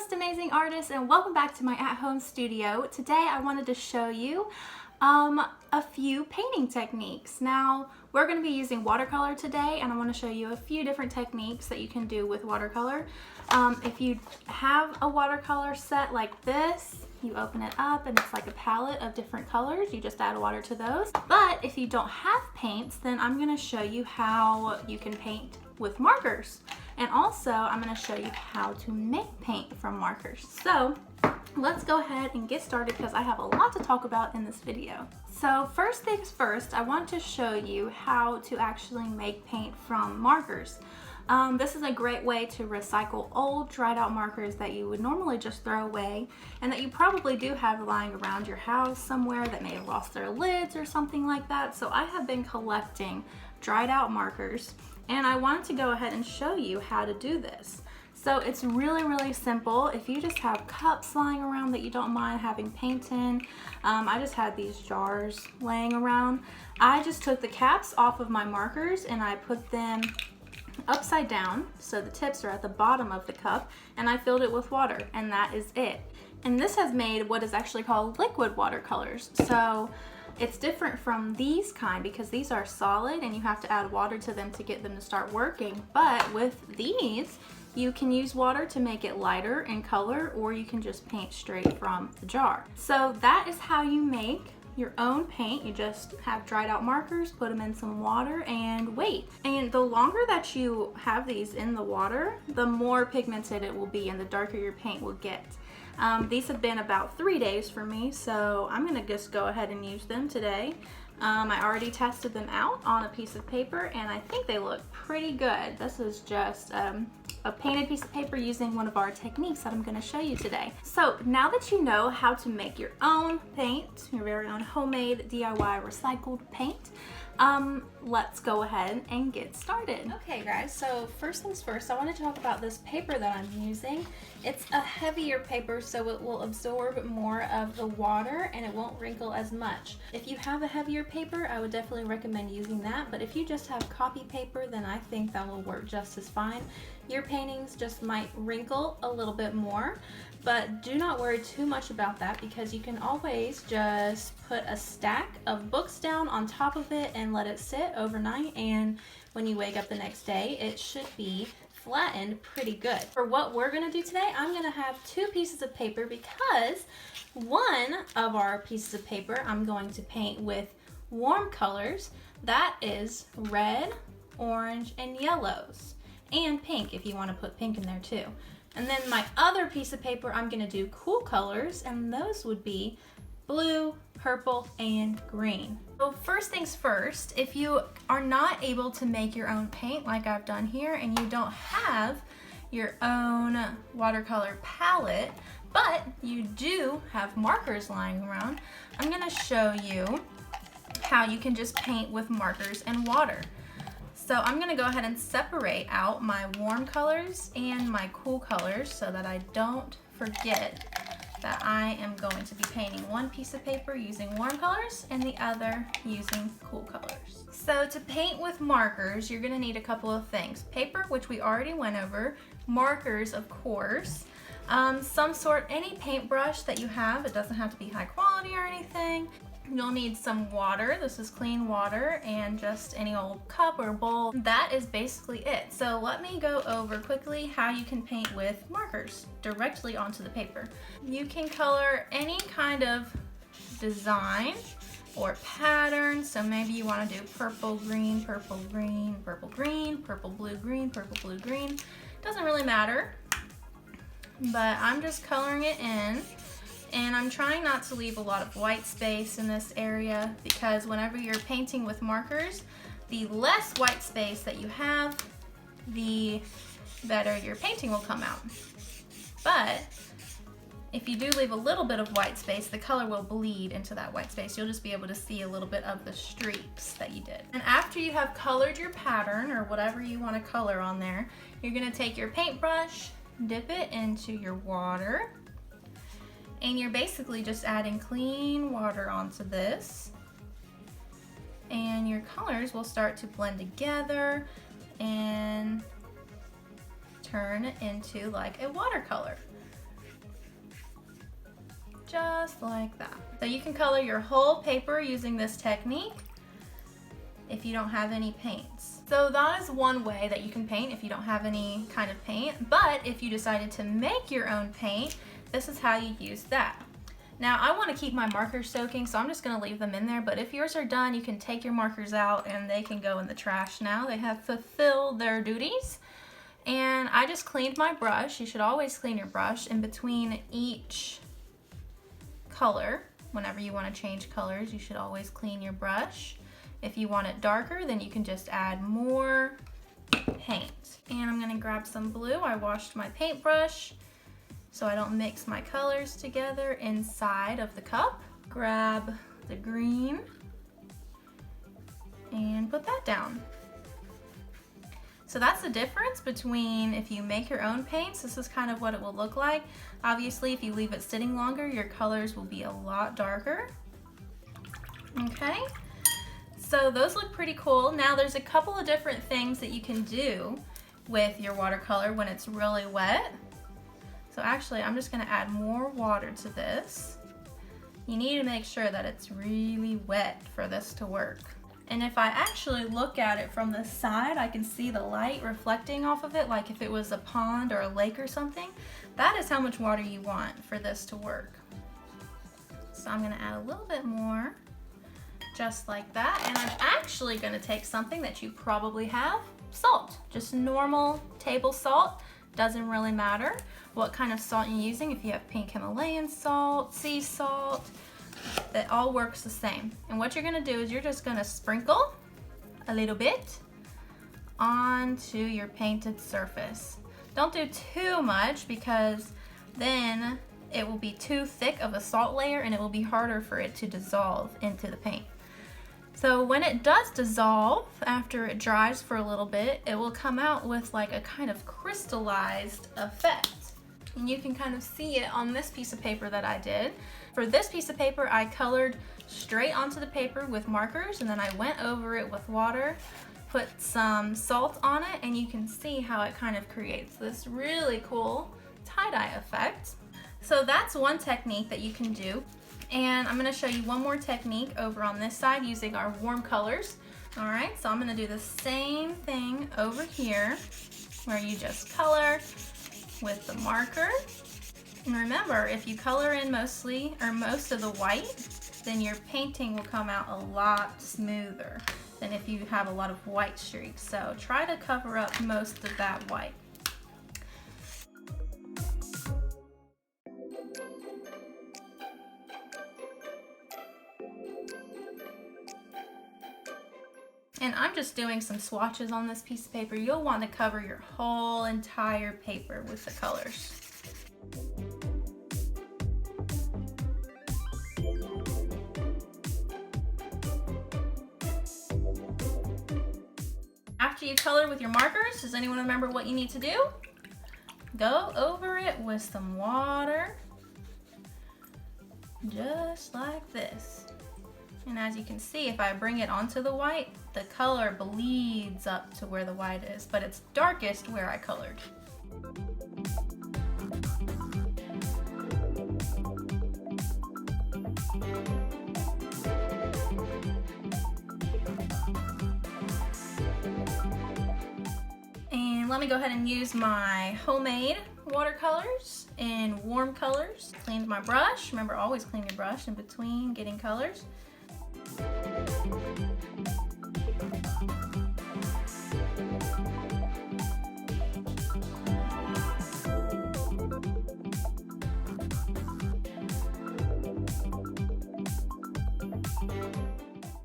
most amazing artists, and welcome back to my at-home studio. Today I wanted to show you a few painting techniques. Now we're going to be using watercolor today, and I want to show you a few different techniques that you can do with watercolor. If you have a watercolor set like this, you open it up and it's like a palette of different colors. You just add water to those. But if you don't have paints, then I'm going to show you how you can paint with markers. And also I'm going to show you how to make paint from markers. So let's go ahead and get started because I have a lot to talk about in this video. So first things first, I want to show you how to actually make paint from markers. This is a great way to recycle old dried out markers that you would normally just throw away and that you probably do have lying around your house somewhere that may have lost their lids or something like that. So I have been collecting dried out markers, and I wanted to go ahead and show you how to do this. So it's really simple. If you just have cups lying around that you don't mind having paint in, I just had these jars laying around. I just took the caps off of my markers and I put them upside down so the tips are at the bottom of the cup, and I filled it with water, and that is it. And this has made what is actually called liquid watercolors. So it's different from these kind because these are solid and you have to add water to them to get them to start working. But with these, you can use water to make it lighter in color, or you can just paint straight from the jar. So that is how you make your own paint. You just have dried out markers, put them in some water, and wait. And the longer that you have these in the water, the more pigmented it will be and the darker your paint will get. These have been about 3 days for me, so I'm gonna just go ahead and use them today. I already tested them out on a piece of paper and I think they look pretty good. This is just a painted piece of paper using one of our techniques that I'm going to show you today. So now that you know how to make your own paint, your very own homemade DIY recycled paint, let's go ahead and get started. Okay guys, so first things first, I want to talk about this paper that I'm using. It's a heavier paper, so it will absorb more of the water and it won't wrinkle as much. If you have a heavier paper, I would definitely recommend using that, but if you just have copy paper, then I think that will work just as fine. Your paintings just might wrinkle a little bit more, but do not worry too much about that because you can always just put a stack of books down on top of it and let it sit overnight, and when you wake up the next day, it should be flattened pretty good. For what we're gonna do today, I'm gonna have 2 pieces of paper because one of our pieces of paper I'm going to paint with warm colors. That is red, orange, and yellows. And pink if you want to put pink in there too. And then my other piece of paper, I'm going to do cool colors, and those would be blue, purple, and green. So first things first, if you are not able to make your own paint like I've done here and you don't have your own watercolor palette, but you do have markers lying around, I'm going to show you how you can just paint with markers and water. So I'm going to go ahead and separate out my warm colors and my cool colors so that I don't forget that I am going to be painting one piece of paper using warm colors and the other using cool colors. So to paint with markers, you're going to need a couple of things. Paper, which we already went over, markers, of course, any paintbrush that you have. It doesn't have to be high quality or anything. You'll need some water. This is clean water, and just any old cup or bowl. That is basically it. So let me go over quickly how you can paint with markers directly onto the paper. You can color any kind of design or pattern. So maybe you want to do purple, green, purple, green, purple, green, purple, blue, green, purple, blue, green. Doesn't really matter, but I'm just coloring it in. And I'm trying not to leave a lot of white space in this area because whenever you're painting with markers, the less white space that you have, the better your painting will come out. But if you do leave a little bit of white space, the color will bleed into that white space. You'll just be able to see a little bit of the streaks that you did. And after you have colored your pattern or whatever you want to color on there, you're going to take your paintbrush, dip it into your water, and you're basically just adding clean water onto this, and your colors will start to blend together and turn into like a watercolor. just like that. So you can color your whole paper using this technique if you don't have any paints. So that is one way that you can paint if you don't have any kind of paint, but if you decided to make your own paint, this is how you use that. Now I want to keep my markers soaking, so I'm just going to leave them in there, but if yours are done, you can take your markers out and they can go in the trash now. They have fulfilled their duties. And I just cleaned my brush. You should always clean your brush in between each color. Whenever you want to change colors, you should always clean your brush. If you want it darker, then you can just add more paint. And I'm gonna grab some blue. I washed my paintbrush so I don't mix my colors together inside of the cup. Grab the green and put that down. So that's the difference between if you make your own paints, this is kind of what it will look like. Obviously, if you leave it sitting longer, your colors will be a lot darker. Okay, so those look pretty cool. Now there's a couple of different things that you can do with your watercolor when it's really wet. So actually, I'm just gonna add more water to this. You need to make sure that it's really wet for this to work. And if I actually look at it from the side, I can see the light reflecting off of it, like if it was a pond or a lake or something. That is how much water you want for this to work. So I'm gonna add a little bit more, just like that. And I'm actually gonna take something that you probably have, salt. Just normal table salt, doesn't really matter what kind of salt you're using. If you have pink Himalayan salt, sea salt, it all works the same. And what you're gonna do is you're just gonna sprinkle a little bit onto your painted surface. Don't do too much because then it will be too thick of a salt layer and it will be harder for it to dissolve into the paint. So when it does dissolve, after it dries for a little bit, it will come out with like a kind of crystallized effect. And you can kind of see it on this piece of paper that I did. For this piece of paper, I colored straight onto the paper with markers, and then I went over it with water, put some salt on it, and you can see how it kind of creates this really cool tie-dye effect. So that's one technique that you can do. And I'm gonna show you one more technique over on this side using our warm colors. All right, so I'm gonna do the same thing over here where you just color with the marker. And remember, if you color in mostly or most of the white, then your painting will come out a lot smoother than if you have a lot of white streaks. So try to cover up most of that white. And I'm just doing some swatches on this piece of paper. You'll want to cover your whole entire paper with the colors. After you color with your markers, does anyone remember what you need to do? Go over it with some water, just like this. And as you can see, if I bring it onto the white, the color bleeds up to where the white is, but it's darkest where I colored. And let me go ahead and use my homemade watercolors in warm colors. Cleaned my brush. Remember, always clean your brush in between getting colors.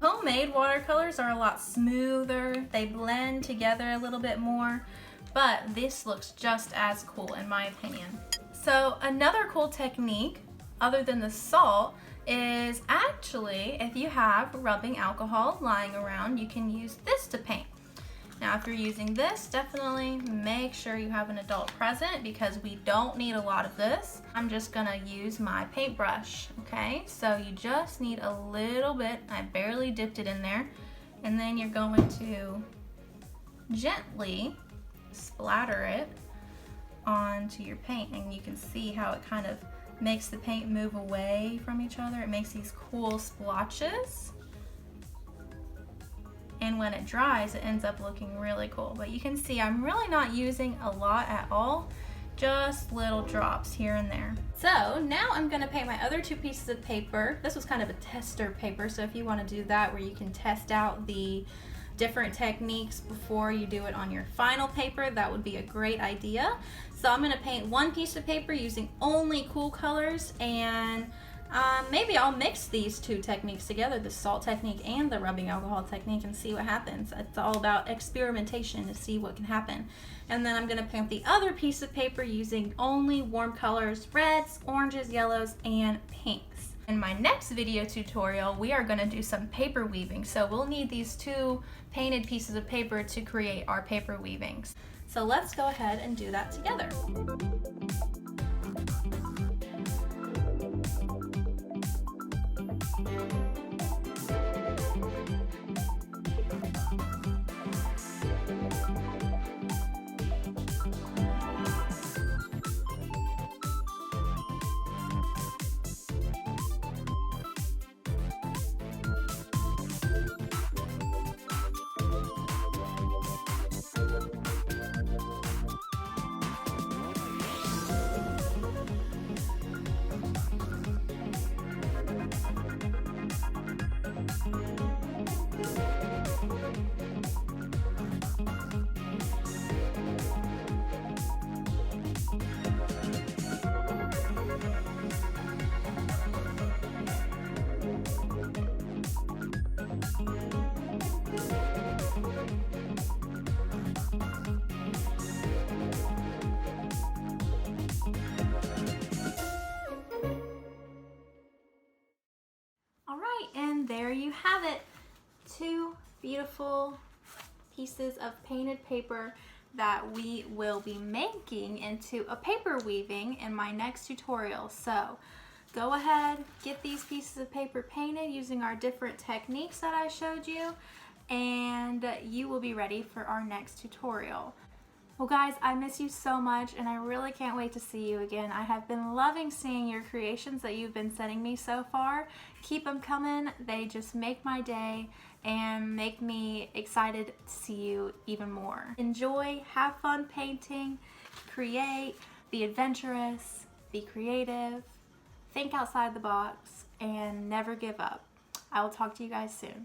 Homemade watercolors are a lot smoother. They blend together a little bit more, but this looks just as cool in my opinion. So another cool technique other than the salt is actually, if you have rubbing alcohol lying around, you can use this to paint. Now if you're using this, definitely make sure you have an adult present because we don't need a lot of this. I'm just gonna use my paintbrush, okay? So you just need a little bit. I barely dipped it in there. And then you're going to gently splatter it onto your paint, and you can see how it kind of makes the paint move away from each other. It makes these cool splotches. And when it dries, it ends up looking really cool. But you can see I'm really not using a lot at all, just little drops here and there. So now I'm gonna paint my other two pieces of paper. This was kind of a tester paper, so if you wanna do that where you can test out the different techniques before you do it on your final paper, that would be a great idea. So I'm gonna paint one piece of paper using only cool colors, and maybe I'll mix these two techniques together, the salt technique and the rubbing alcohol technique, and see what happens. It's all about experimentation to see what can happen. And then I'm gonna paint the other piece of paper using only warm colors, reds, oranges, yellows, and pinks. In my next video tutorial, we are gonna do some paper weaving. So we'll need these two painted pieces of paper to create our paper weavings. So let's go ahead and do that together. And there you have it, two beautiful pieces of painted paper that we will be making into a paper weaving in my next tutorial. So go ahead, get these pieces of paper painted using our different techniques that I showed you, and you will be ready for our next tutorial. Well guys, I miss you so much, and I really can't wait to see you again. I have been loving seeing your creations that you've been sending me so far. Keep them coming. They just make my day and make me excited to see you even more. Enjoy, have fun painting, create, be adventurous, be creative, think outside the box, and never give up. I will talk to you guys soon.